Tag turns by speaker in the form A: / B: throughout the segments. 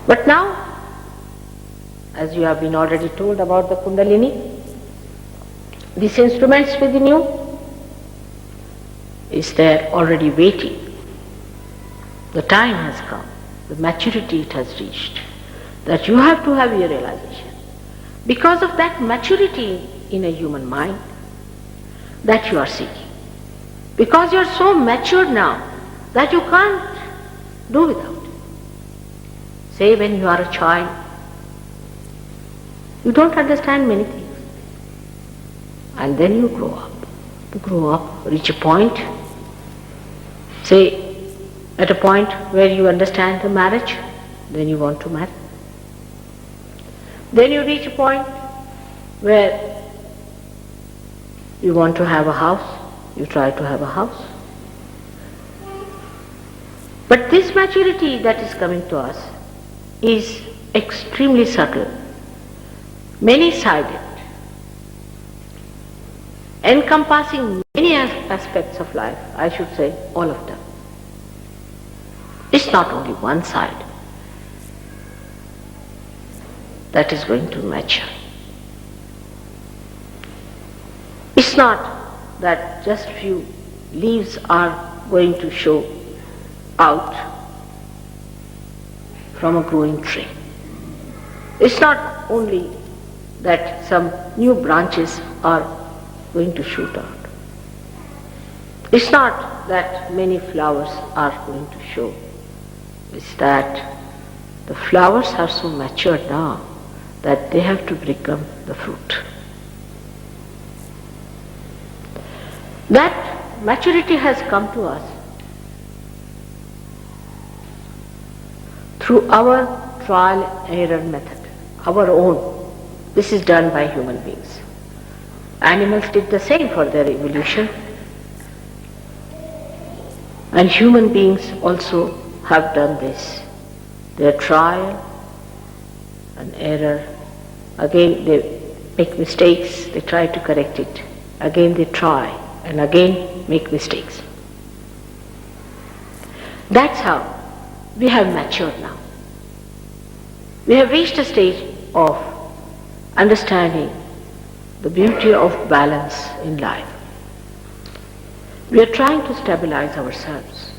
A: But now, as you have been already told about the Kundalini, these instruments within you is there already waiting. The time has come, the maturity it has reached, that you have to have your realization. Because of that maturity in a human mind that you are seeking. Because you are so matured now that you can't do without it. Say when you are a child, you don't understand many things. And then you grow up. You grow up, reach a point, say at a point where you understand the marriage, then you want to marry. Then you reach a point where you want to have a house, you try to have a house. But this maturity that is coming to us is extremely subtle, many-sided, encompassing many aspects of life, I should say all of them. It's not only one side that is going to mature. It's not that just few leaves are going to show out from a growing tree. It's not only that some new branches are going to shoot out. It's not that many flowers are going to show. It's that the flowers are so matured now that they have to become the fruit. That maturity has come to us through our trial and error method, our own. This is done by human beings. Animals did the same for their evolution. And human beings also have done this. Their trial and error. Again they make mistakes, they try to correct it. Again they try and again make mistakes. That's how we have matured now. We have reached a stage of understanding the beauty of balance in life. We are trying to stabilize ourselves.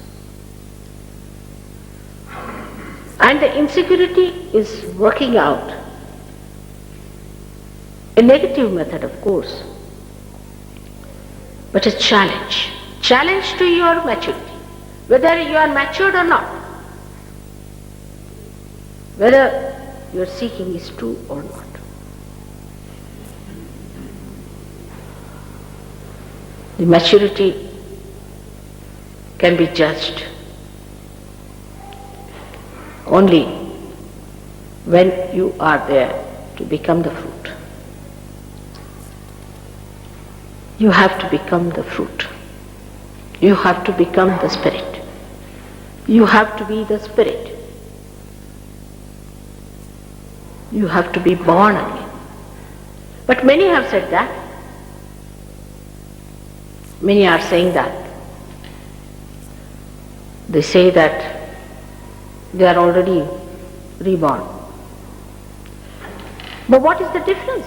A: And the insecurity is working out. A negative method, of course, but a challenge. Challenge to your maturity, whether you are matured or not, whether your seeking is true or not. The maturity can be judged only when you are there to become the fruit. You have to become the fruit. You have to become the spirit. You have to be the spirit. You have to be born again. But many have said that. Many are saying that. They say that they are already reborn. But what is the difference?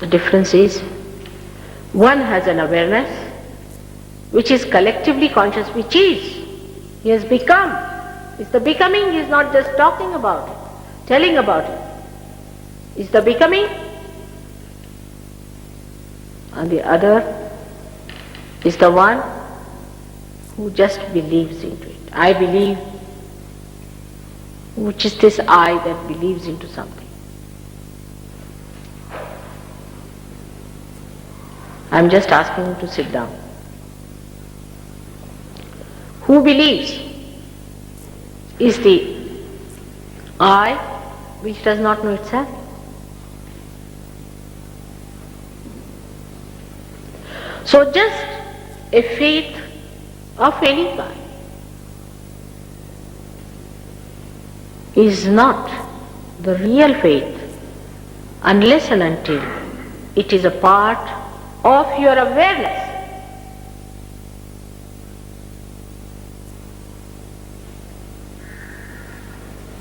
A: The difference is one has an awareness which is collectively conscious, which is, he has become. It's the becoming, he is not just talking about it, telling about it. It's the becoming. And the other is the one who just believes into it. I believe, which is this I that believes into something. I'm just asking you to sit down. Who believes is the I which does not know itself. So just a faith of any kind is not the real faith unless and until it is a part of your awareness.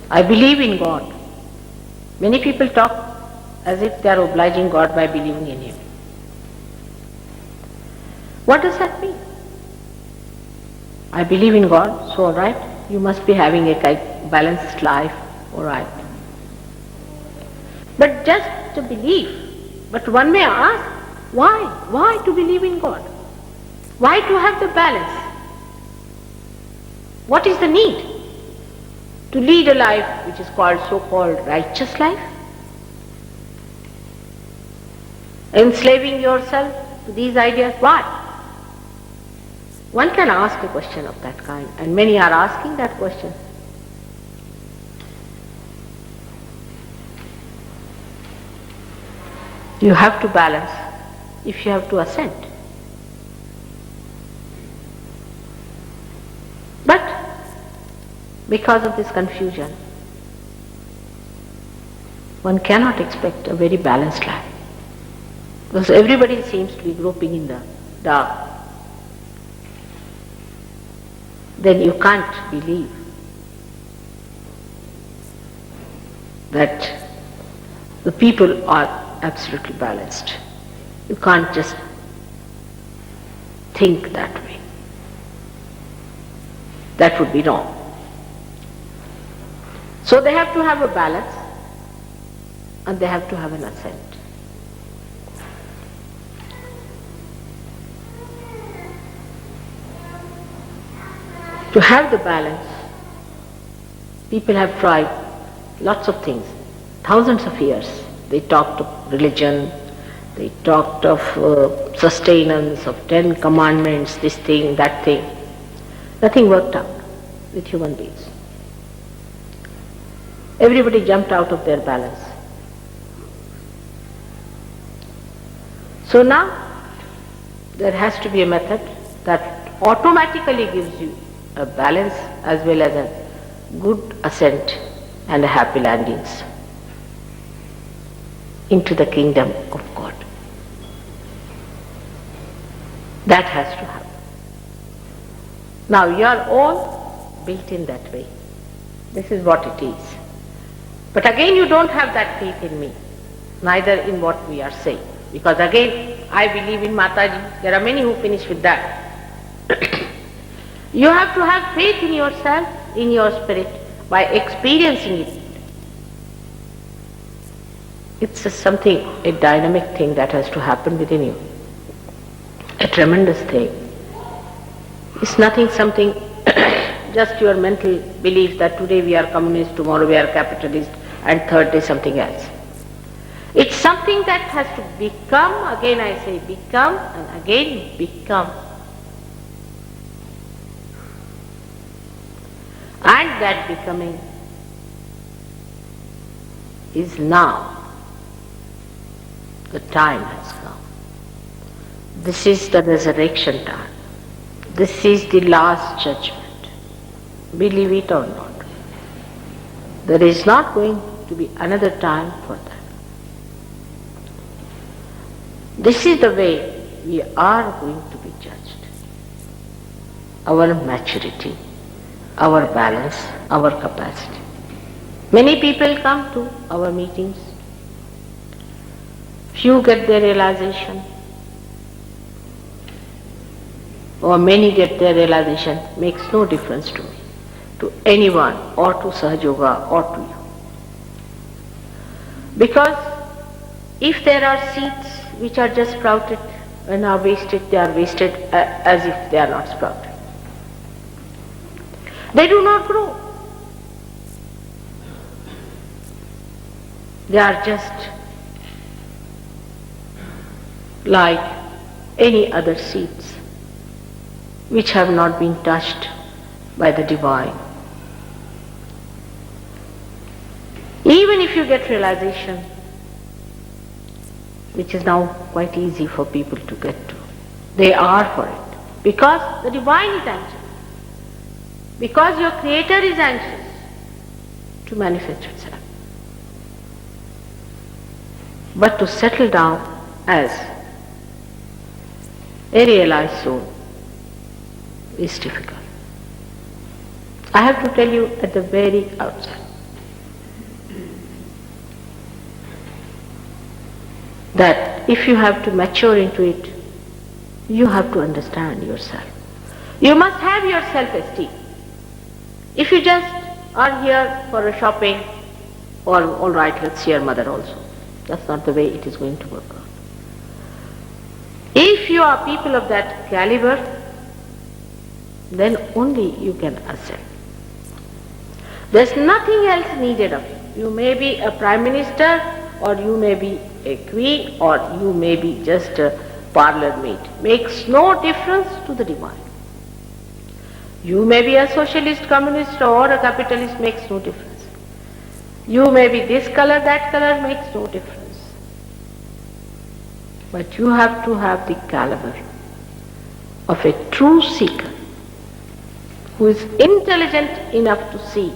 A: I believe in God. Many people talk as if they are obliging God by believing in Him. What does that mean? I believe in God, so alright, you must be having a balanced life, alright. But just to believe, but one may ask, why? Why to believe in God? Why to have the balance? What is the need to lead a life which is called so-called righteous life? Enslaving yourself to these ideas, why? One can ask a question of that kind, and many are asking that question. You have to balance if you have to ascend. But because of this confusion, one cannot expect a very balanced life. Because everybody seems to be groping in the dark. Then you can't believe that the people are absolutely balanced. You can't just think that way. That would be wrong. So they have to have a balance and they have to have an ascent. To have the balance, people have tried lots of things, thousands of years. They talked of religion, they talked of sustenance, of 10 commandments, this thing, that thing. Nothing worked out with human beings. Everybody jumped out of their balance. So now, there has to be a method that automatically gives you a balance as well as a good ascent and a happy landings into the kingdom of God. That has to happen. Now you are all built in that way. This is what it is. But again you don't have that faith in me, neither in what we are saying. Because again, I believe in Mataji. There are many who finish with that. You have to have faith in yourself, in your spirit, by experiencing it. It's something, a dynamic thing that has to happen within you. A tremendous thing. It's nothing something, just your mental belief that today we are communist, tomorrow we are capitalist, and third day something else. It's something that has to become, again I say become, and again become. And that becoming is now. The time has come. This is the resurrection time. This is the last judgment. Believe it or not. There is not going to be another time for that. This is the way we are going to be judged. Our maturity, our balance, our capacity. Many people come to our meetings. Few get their realization, or many get their realization. Makes no difference to me, to anyone, or to Sahaja Yoga, or to you. Because if there are seeds which are just sprouted and are wasted, they are wasted as if they are not sprouted. They do not grow. They are just like any other seeds which have not been touched by the divine. Even if you get realization, which is now quite easy for people to get to, they are for it. Because the divine is anxious. Because your Creator is anxious to manifest itself. But to settle down as a realized soul is difficult. I have to tell you at the very outset, that if you have to mature into it, you have to understand yourself. You must have your self-esteem. If you just are here for a shopping, or all right, let's see your mother also. That's not the way it is going to work out. If you are people of that caliber, then only you can ascend. There's nothing else needed of you. You may be a prime minister, or you may be a queen, or you may be just a parlor maid. Makes no difference to the divine. You may be a socialist, communist, or a capitalist, makes no difference. You may be this color, that color, makes no difference. But you have to have the caliber of a true seeker who is intelligent enough to see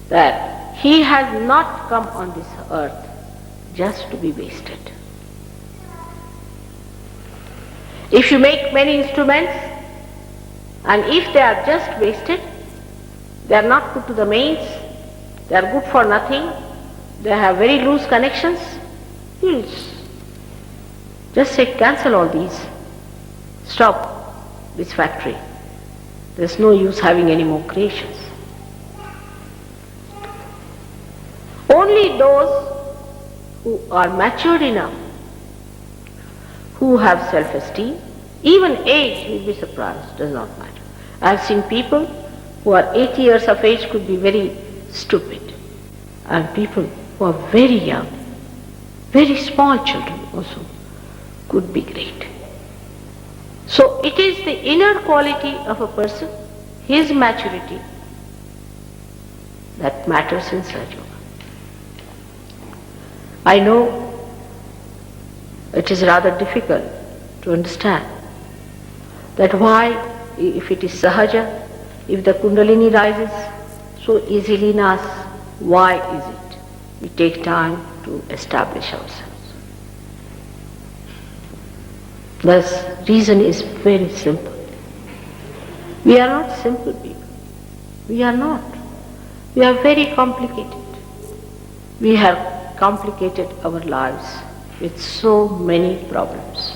A: that he has not come on this earth just to be wasted. If you make many instruments, and if they are just wasted, they are not put to the mains, they are good for nothing, they have very loose connections, you'll just say, cancel all these, stop this factory. There's no use having any more creations. Only those who are matured enough, who have self-esteem, even age, you'll be surprised, does not matter. I've seen people who are 80 years of age could be very stupid, and people who are very young, very small children also, could be great. So it is the inner quality of a person, his maturity, that matters in Sahaja Yoga. I know it is rather difficult to understand that why, if it is Sahaja, if the Kundalini rises so easily in us, why is it we take time to establish ourselves? The reason is very simple. We are not simple people. We are not. We are very complicated. We have complicated our lives with so many problems.